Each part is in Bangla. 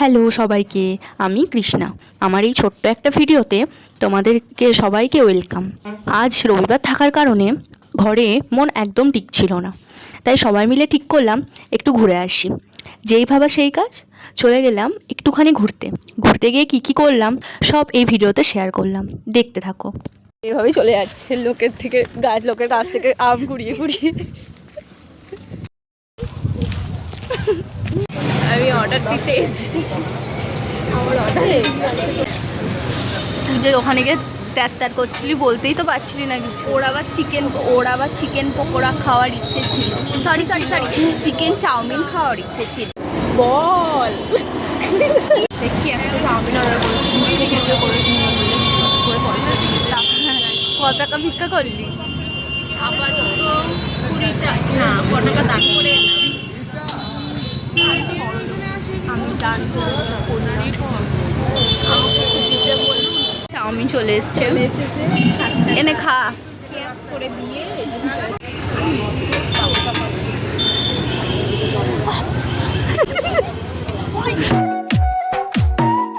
হ্যালো সবাইকে, আমি কৃষ্ণা। আমার এই ছোট্ট একটা ভিডিওতে তোমাদেরকে সবাইকে ওয়েলকাম। আজ রবিবার থাকার কারণে ঘরে মন একদম ঠিক ছিল না, তাই সবাই মিলে ঠিক করলাম একটু ঘুরে আসি। যেই ভাবা সেই কাজ, চলে গেলাম একটুখানি ঘুরতে। ঘুরতে গিয়ে কী কী করলাম সব এই ভিডিওতে শেয়ার করলাম, দেখতে থাকো। এইভাবেই চলে যাচ্ছে লোকের কাছ থেকে আম কুড়িয়ে কুড়িয়ে। আমি অর্ডার দিতে এসেছি, আমার অর্ডার। তুই যে ওখানে গিয়ে ত্যার করছিলি, বলতেই তো পারছিলি না কিছু। ওর আবার চিকেন পকোড়া খাওয়ার ইচ্ছে ছিল, সরি চিকেন চাউমিন খাওয়ার ইচ্ছে ছিল। বল দেখি একটা চাউমিন অর্ডার করেছি, কত টাকা ভিক্ষা করলি? আপাতত 20 টাকা না, ক টাকা দান করে এলাম। আমি দান চাউমিন চলে এসছে, এনে খা করে দিয়ে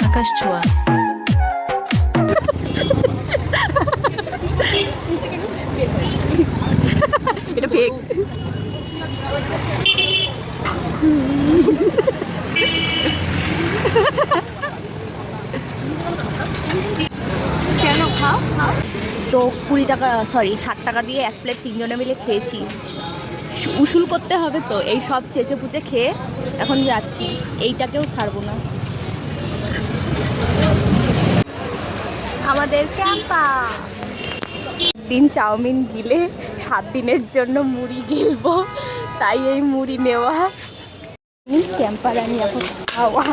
আকাশ ছোঁয়া। এটা ফেক। কেন খাও? তো 20 টাকা, সরি 60 টাকা দিয়ে এক প্লেট তিনজনে মিলে খেয়েছি। উসুল করতে হবে তো, এই সব চেঁচে পুচে খেয়ে এখন যাচ্ছি, এইটাকেও ছাড়বো না। আমাদের ক্যাম্পা দিন চাউমিন গিলে 7 দিনের জন্য মুড়ি গিলবো, তাই এই মুড়ি নেওয়া। ক্যাম্পার আমি এখন খাওয়া